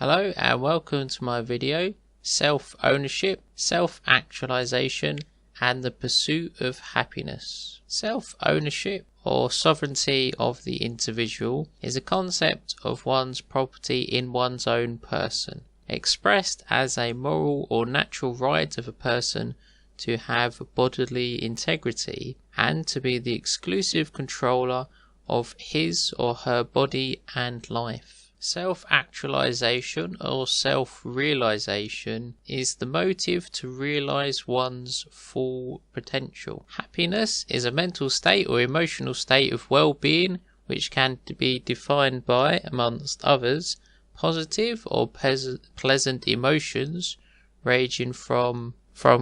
Hello and welcome to my video, Self-ownership, Self-actualization and the pursuit of happiness. Self-ownership or sovereignty of the individual is a concept of one's property in one's own person, expressed as a moral or natural right of a person to have bodily integrity and to be the exclusive controller of his or her body and life. Self-actualization or self-realization is the motive to realize one's full potential. Happiness is a mental state or emotional state of well-being which can be defined by, amongst others, positive or pleasant emotions ranging from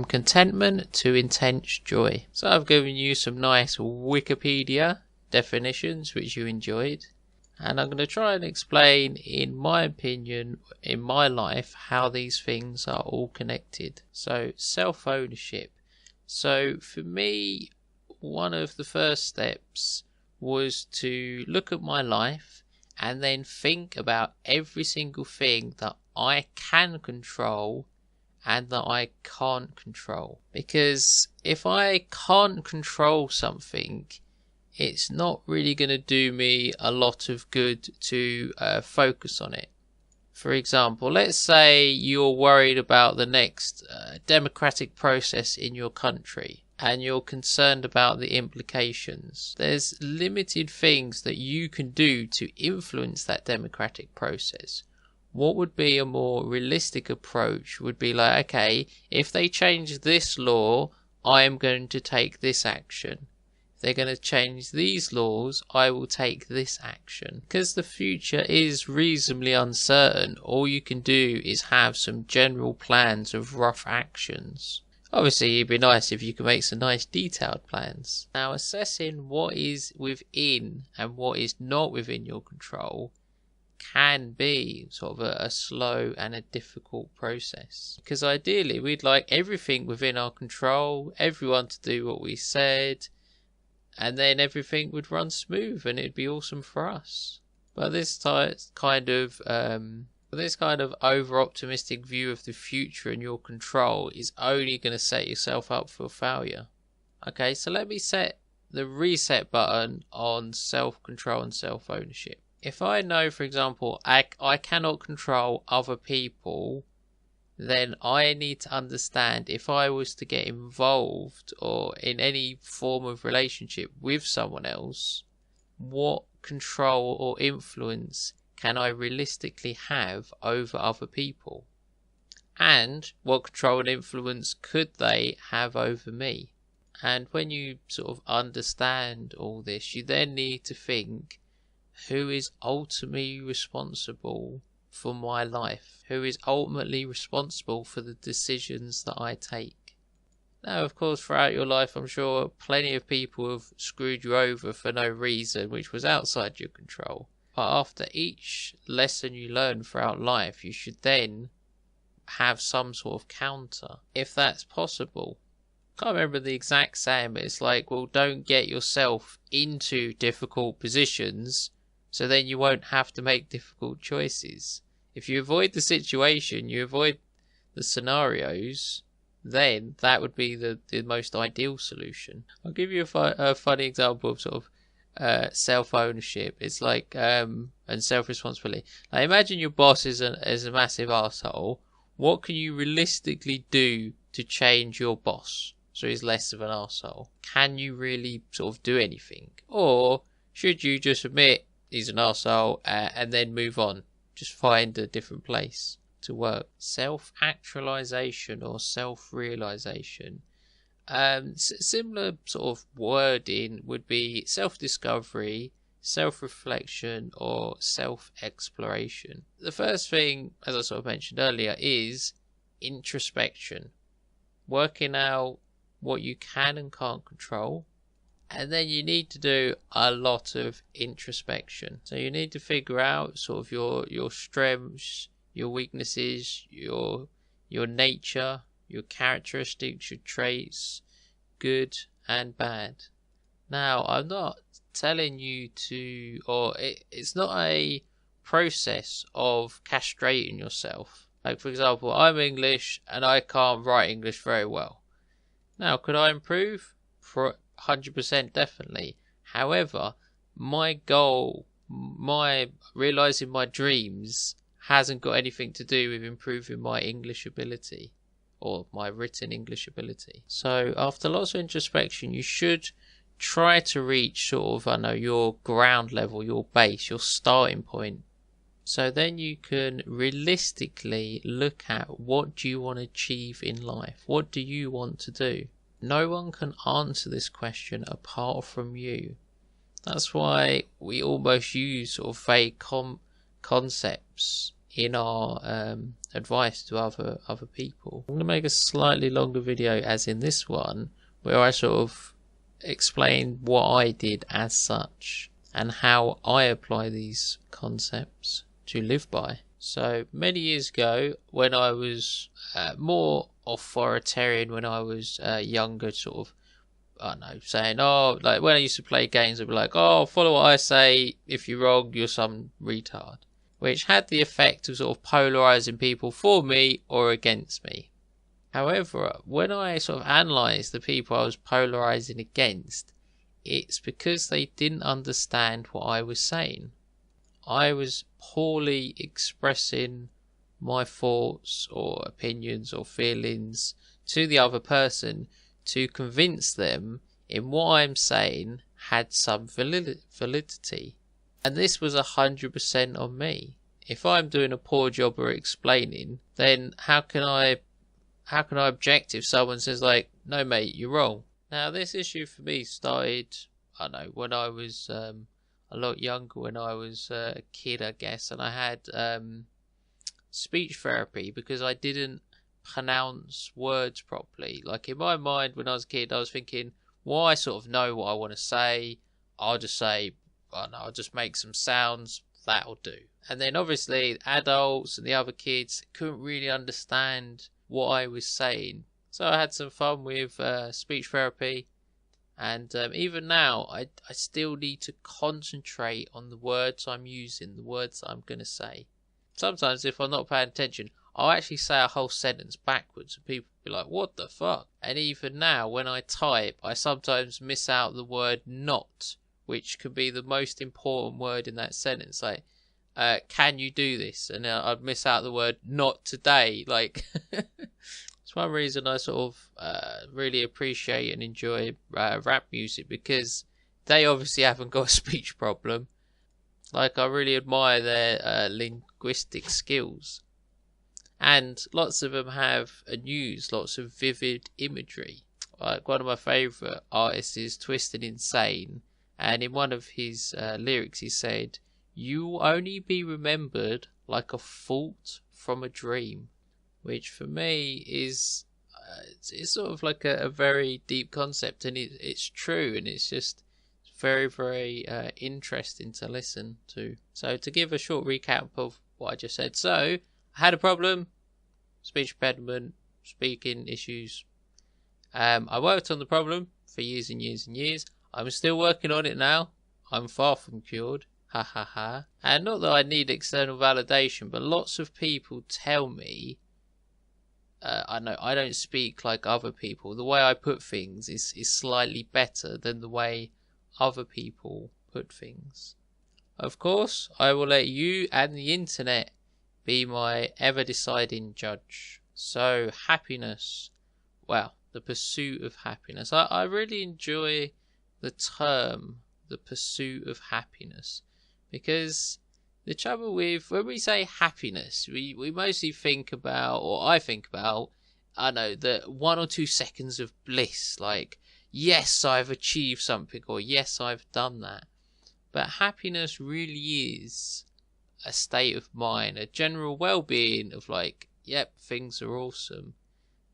contentment to intense joy. So I've given you some nice Wikipedia definitions which you enjoyed. And I'm going to try and explain, in my opinion, in my life, how these things are all connected. So, self-ownership. So, for me, one of the first steps was to look at my life and then think about every single thing that I can control and that I can't control. Because if I can't control something, it's not really going to do me a lot of good to focus on it. For example, let's say you're worried about the next democratic process in your country and you're concerned about the implications. There's limited things that you can do to influence that democratic process. What would be a more realistic approach would be like, okay, if they change this law, I am going to take this action. They're going to change these laws, I will take this action. Because the future is reasonably uncertain, all you can do is have some general plans of rough actions. Obviously, it'd be nice if you could make some nice detailed plans. Now, assessing what is within and what is not within your control can be sort of a slow and a difficult process. Because ideally, we'd like everything within our control, everyone to do what we said, and then everything would run smooth and it'd be awesome for us. But this kind of over-optimistic view of the future and your control is only going to set yourself up for failure. Okay, so let me set the reset button on self-control and self-ownership. If I know, for example, I cannot control other people, then I need to understand if I was to get involved or in any form of relationship with someone else, what control or influence can I realistically have over other people? And what control and influence could they have over me? And when you sort of understand all this, you then need to think, who is ultimately responsible for my life? Who is ultimately responsible for the decisions that I take? Now, of course, throughout your life, I'm sure plenty of people have screwed you over for no reason, which was outside your control. But after each lesson you learn throughout life, you should then have some sort of counter, if that's possible. I can't remember the exact saying, but it's like, well, don't get yourself into difficult positions, so then you won't have to make difficult choices. If you avoid the situation, you avoid the scenarios, then that would be the most ideal solution. I'll give you a funny example of sort of self-ownership. It's like, and self-responsibility. Like, imagine your boss is a massive arsehole. What can you realistically do to change your boss so he's less of an arsehole? Can you really sort of do anything? Or should you just admit he's an arsehole and then move on? Just find a different place to work. Self-actualization or self-realization. Similar sort of wording would be self-discovery, self-reflection, or self-exploration. The first thing, as I sort of mentioned earlier, is introspection. Working out what you can and can't control. And then you need to do a lot of introspection. So you need to figure out sort of your strengths, your weaknesses, your nature, your characteristics, your traits, good and bad. Now, I'm not telling you to, or it's not a process of castrating yourself. Like, for example, I'm English and I can't write English very well. Now, could I improve? 100% definitely. However, my goal, my realizing my dreams hasn't got anything to do with improving my English ability or my written English ability. So after lots of introspection, you should try to reach sort of, your ground level, your base, your starting point. So then you can realistically look at, what do you want to achieve in life? What do you want to do? No one can answer this question apart from you. That's why we almost use sort of vague concepts in our advice to other people. I'm going to make a slightly longer video, as in this one, where I sort of explain what I did as such and how I apply these concepts to live by. So many years ago, when I was more authoritarian, when I was younger, sort of, I don't know, saying, oh, like when I used to play games, I'd be like, oh, follow what I say, if you're wrong, you're some retard. Which had the effect of sort of polarizing people for me or against me. However, when I sort of analysed the people I was polarizing against, it's because they didn't understand what I was saying. I was poorly expressing my thoughts or opinions or feelings to the other person to convince them in what I'm saying had some validity. And this was 100% on me. If I'm doing a poor job of explaining, then how can I object if someone says, like, no mate, you're wrong? Now this issue for me started, I don't know, when I was a lot younger, when I was a kid, I guess, and I had speech therapy because I didn't pronounce words properly. Like in my mind when I was a kid, I was thinking, well, I sort of know what I want to say, I'll just say, I don't know, I'll just make some sounds, that'll do. And then obviously adults and the other kids couldn't really understand what I was saying, so I had some fun with speech therapy. And even now, I still need to concentrate on the words I'm using, the words I'm going to say. Sometimes if I'm not paying attention, I'll actually say a whole sentence backwards and people will be like, what the fuck? And even now, when I type, I sometimes miss out the word not, which could be the most important word in that sentence. Like, can you do this? And I'd miss out the word not today. Like, it's one reason I sort of really appreciate and enjoy rap music, because they obviously haven't got a speech problem. Like, I really admire their linguistic skills. And lots of them have and use lots of vivid imagery. Like, one of my favourite artists is Twisted Insane, and in one of his lyrics he said, "You will only be remembered like a thought from a dream," which for me is it's sort of like a very deep concept, and it's true, and it's just very, very interesting to listen to. So to give a short recap of what I just said, so I had a problem, speech impediment, speaking issues. I worked on the problem for years and years and years. I'm still working on it now. I'm far from cured. Ha ha ha. And not that I need external validation, but lots of people tell me I know I don't speak like other people. The way I put things is slightly better than the way other people put things. Of course, I will let you and the internet be my ever deciding judge. So, happiness. Well, the pursuit of happiness. I really enjoy the term, the pursuit of happiness, because the trouble with, when we say happiness, we mostly think about, or I think about, I know, the 1 or 2 seconds of bliss, like, yes, I've achieved something, or yes, I've done that. But happiness really is a state of mind, a general well-being of like, yep, things are awesome.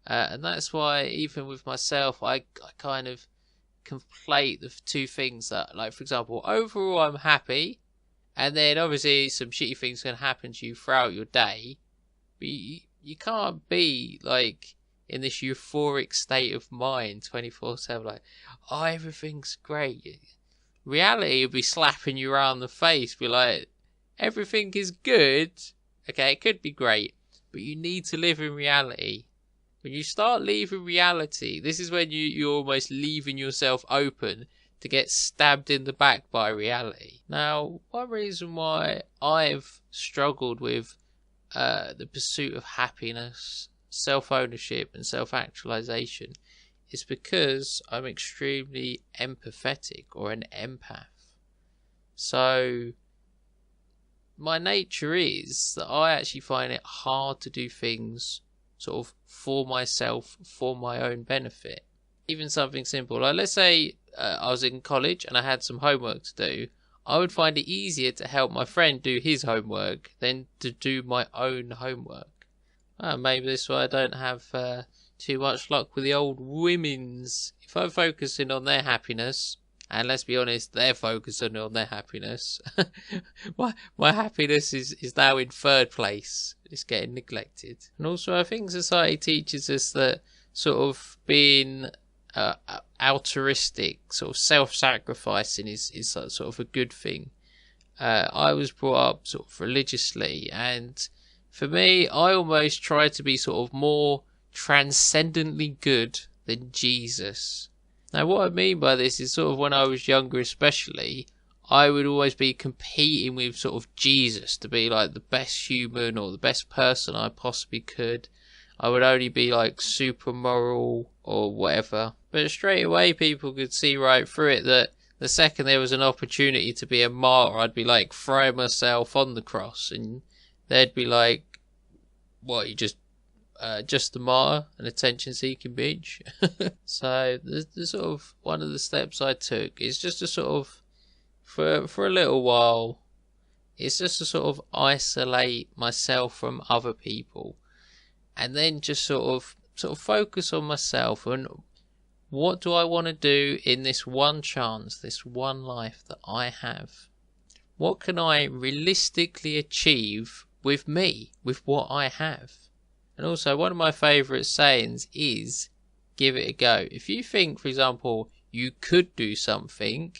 And that's why even with myself, I kind of conflate the two things that, like, for example, overall I'm happy, and then obviously some shitty things can happen to you throughout your day, but you can't be like in this euphoric state of mind 24/7, like, oh, everything's great. Reality would be slapping you around the face, be like, everything is good, okay, it could be great, but you need to live in reality. When you start leaving reality, this is when you're almost leaving yourself open to get stabbed in the back by reality. Now, one reason why I've struggled with the pursuit of happiness, self-ownership and self-actualization is because I'm extremely empathetic, or an empath. So my nature is that I actually find it hard to do things sort of for myself, for my own benefit. Even something simple, like let's say I was in college and I had some homework to do. I would find it easier to help my friend do his homework than to do my own homework. Maybe this is why I don't have too much luck with the old women's. If I'm focusing on their happiness, and let's be honest, they're focusing on their happiness, my happiness is now in third place. It's getting neglected. And also I think society teaches us that sort of being altruistic, sort of self-sacrificing is sort of a good thing. I was brought up sort of religiously, and for me, I almost try to be sort of more transcendently good than Jesus. Now, what I mean by this is sort of when I was younger especially, I would always be competing with sort of Jesus to be like the best human or the best person I possibly could. I would only be like super moral or whatever. But straight away people could see right through it that the second there was an opportunity to be a martyr, I'd be like throwing myself on the cross, and they'd be like, what, you just a martyr, an attention-seeking bitch? So the sort of one of the steps I took is just to sort of, for a little while, it's just to sort of isolate myself from other people, and then just sort of focus on myself and what do I want to do in this one chance, this one life that I have. What can I realistically achieve with me, with what I have? And also, one of my favourite sayings is, give it a go. If you think, for example, you could do something,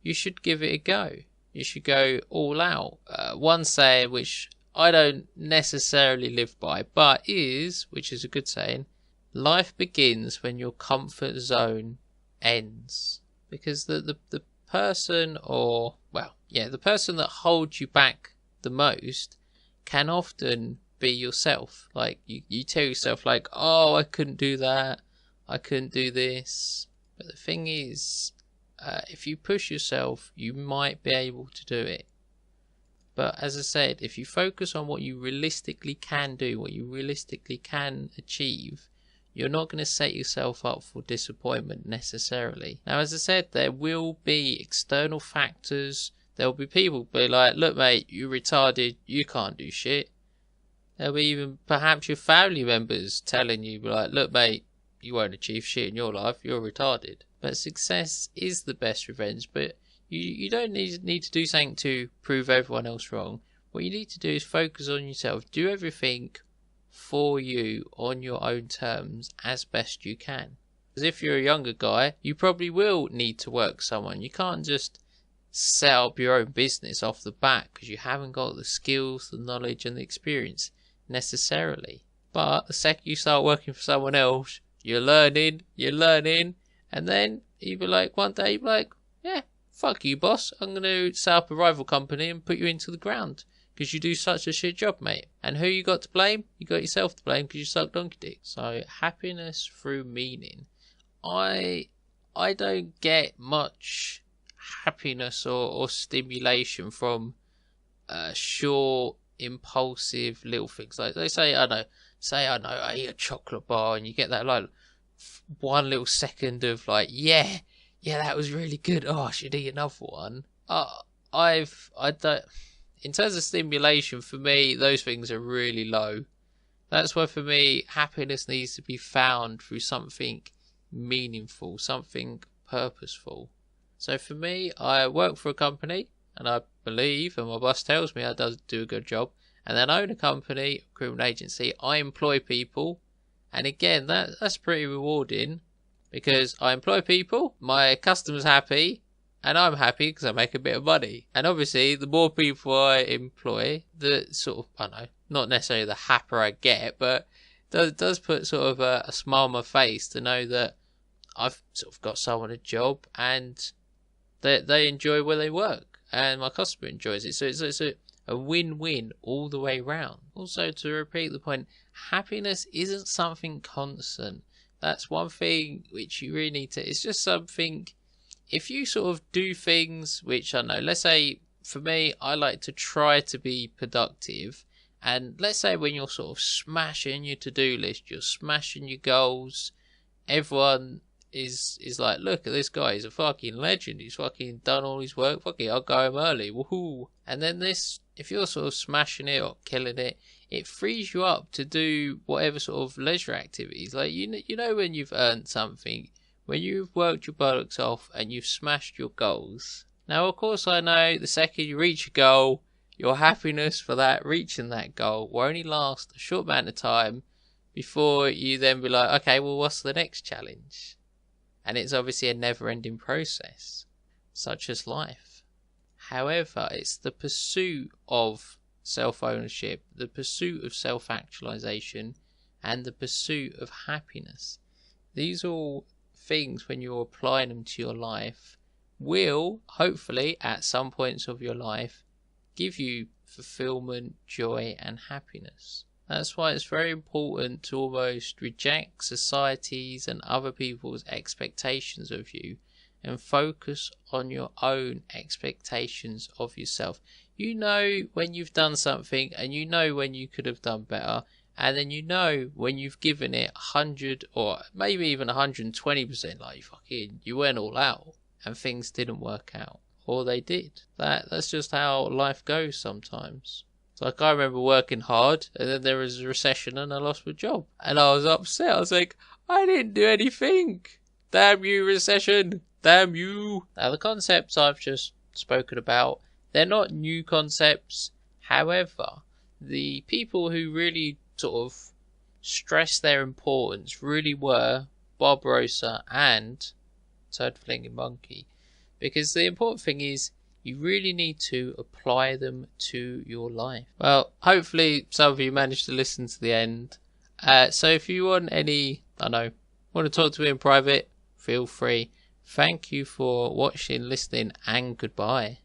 you should give it a go. You should go all out. One saying which I don't necessarily live by, but which is a good saying, life begins when your comfort zone ends. Because the person, or, well, yeah, the person that holds you back the most can often be yourself. Like you tell yourself like, oh, I couldn't do that, I couldn't do this. But the thing is, if you push yourself, you might be able to do it. But as I said, if you focus on what you realistically can do, what you realistically can achieve, you're not going to set yourself up for disappointment necessarily. Now, as I said, there will be external factors. There will be people be like, look mate, you're retarded, you can't do shit. There'll be even perhaps your family members telling you like, look mate, you won't achieve shit in your life, you're retarded. But success is the best revenge, but you don't need to do something to prove everyone else wrong. What you need to do is focus on yourself. Do everything for you on your own terms as best you can. Because if you're a younger guy, you probably will need to work someone. You can't just set up your own business off the bat because you haven't got the skills, the knowledge and the experience necessarily. But the second you start working for someone else, you're learning, and then you'll be like, one day you'll be like, yeah, fuck you boss, I'm going to set up a rival company and put you into the ground because you do such a shit job, mate. And who you got to blame? You got yourself to blame because you suck donkey dick. So happiness through meaning. I don't get much happiness or stimulation from short, impulsive little things. Like they say, I eat a chocolate bar and you get that like one little second of like, yeah, that was really good. Oh, I should eat another one. I don't. In terms of stimulation, for me, those things are really low. That's why for me, happiness needs to be found through something meaningful, something purposeful. So for me, I work for a company, and I believe, and my boss tells me I do a good job, and then I own a company, recruitment agency. I employ people, and again, that's pretty rewarding because I employ people, my customers happy, and I'm happy because I make a bit of money. And obviously, the more people I employ, the sort of, I don't know, not necessarily the happier I get, but it does put sort of a smile on my face to know that I've sort of got someone a job and they enjoy where they work and my customer enjoys it. So it's a win-win all the way round. Also, to repeat the point, happiness isn't something constant. That's one thing which you really need to, it's just something, if you sort of do things which, I don't know, let's say for me, I like to try to be productive, and let's say when you're sort of smashing your to-do list, you're smashing your goals, everyone is like, look at this guy, he's a fucking legend, he's fucking done all his work, fucking I'll go home early, woohoo. And then this, if you're sort of smashing it or killing it, it frees you up to do whatever sort of leisure activities. Like, you know when you've earned something, when you've worked your buttocks off and you've smashed your goals. Now, of course, I know the second you reach a goal, your happiness for that, reaching that goal, will only last a short amount of time before you then be like, okay, well, what's the next challenge? And it's obviously a never-ending process, such as life. However, it's the pursuit of self-ownership, the pursuit of self-actualization, and the pursuit of happiness. These are all things, when you're applying them to your life, will, hopefully, at some points of your life, give you fulfillment, joy, and happiness. That's why it's very important to almost reject society's and other people's expectations of you and focus on your own expectations of yourself. You know when you've done something, and you know when you could have done better, and then you know when you've given it 100 or maybe even 120%, like you went all out and things didn't work out, or they did. That's just how life goes sometimes. Like, I remember working hard, and then there was a recession and I lost my job. And I was upset. I was like, I didn't do anything. Damn you, recession. Damn you. Now, the concepts I've just spoken about, they're not new concepts. However, the people who really sort of stressed their importance really were Bob Rosa and Turd, Flinging Monkey. Because the important thing is, you really need to apply them to your life. Well, hopefully some of you managed to listen to the end. So if you want any, I don't know, want to talk to me in private, feel free. Thank you for watching, listening, and goodbye.